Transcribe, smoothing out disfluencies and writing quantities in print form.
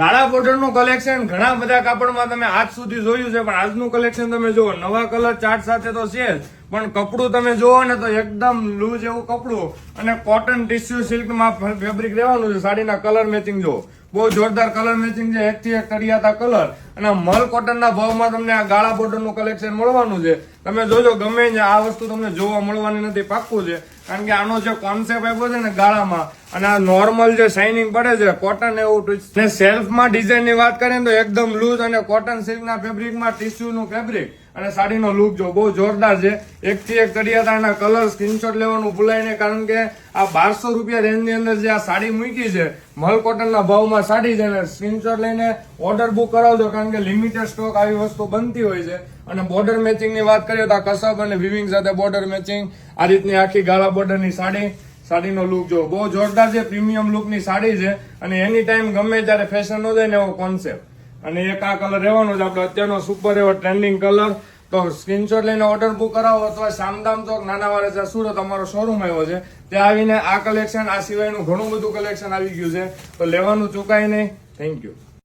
કાળા બોર્ડર નું કલેક્શન ઘણા બધા કાપડમાં તમે આજ સુધી જોયું છે, પણ આજનું કલેક્શન તમે જુઓ, નવા કલર ચાર્ટ સાથે તો છે જ, પણ કપડું તમે જુઓ ને તો એકદમ લૂઝ એવું કપડું અને કોટન ટિશ્યુ સિલ્કમાં ફેબ્રિક રહેવાનું છે. સાડીના કલર મેચિંગ જુઓ, બહુ જોરદાર કલર મેચિંગ છે, એકથી એક તળિયાતા કલર અને મલ કોટનના ભાવમાં તમને આ ગાળા બોર્ડરનું કલેક્શન મળવાનું છે. તમે જોજો, ગમે ત્યાં આ વસ્તુ તમને જોવા મળવાની નથી, પાક્કું છે, કારણ કે આનો જે કોન્સેપ્ટ આપ્યો છે ને ગાળામાં, અને આ નોર્મલ જે શાઇનિંગ પડે છે કોટન એવું ને સેલ્ફમાં ડિઝાઇન ની વાત કરીએ તો એકદમ લૂઝ અને કોટન સિલ્કના ફેબ્રિકમાં ટિશ્યુ નું ફેબ્રિક અને સાડીનો લુક જો બહુ જોરદાર છે. એકથી એક તળિયાતાના કલર સ્ક્રીનશોટ લેવાનું ભૂલાય નહીં, કારણ કે આ 1200 રૂપિયા રેન્જ ની અંદર જે આ સાડી મૂકી છે મલ કોટનના ભાવમાં સાડી છે, ને સ્ક્રીનશોટ લઈને ઓર્ડર બુક કરાવજો, કારણ કે લિમિટેડ સ્ટોક આવી વસ્તુ બનતી હોય છે. અને બોર્ડર મેચિંગ ની વાત કરીએ તો આ કસબ અને વિવિંગ સાથે બોર્ડર મેચિંગ, આ રીતની આખી ગાળા બોર્ડર ની સાડીનો લુક જો બહુ જોરદાર છે, પ્રીમિયમ લુક ની સાડી છે, અને એની ટાઈમ ગમે ત્યારે ફેશન નો જાય ને એવો કોન્સેપ્ટ. અને એક આ કલર રહેવાનો છે આપણે અત્યારનો સુપર એવો ટ્રેન્ડિંગ કલર. તો સ્ક્રીનશોટ લઈને ઓર્ડર બુક કરાવો અથવા શામદામ ચોક નાના વાળા સુરત અમારો શોરૂમ આવ્યો છે, ત્યાં આવીને આ કલેક્શન, આ સિવાયનું ઘણું બધું કલેક્શન આવી ગયું છે, તો લેવાનું ચૂકાય નહીં. Thank you.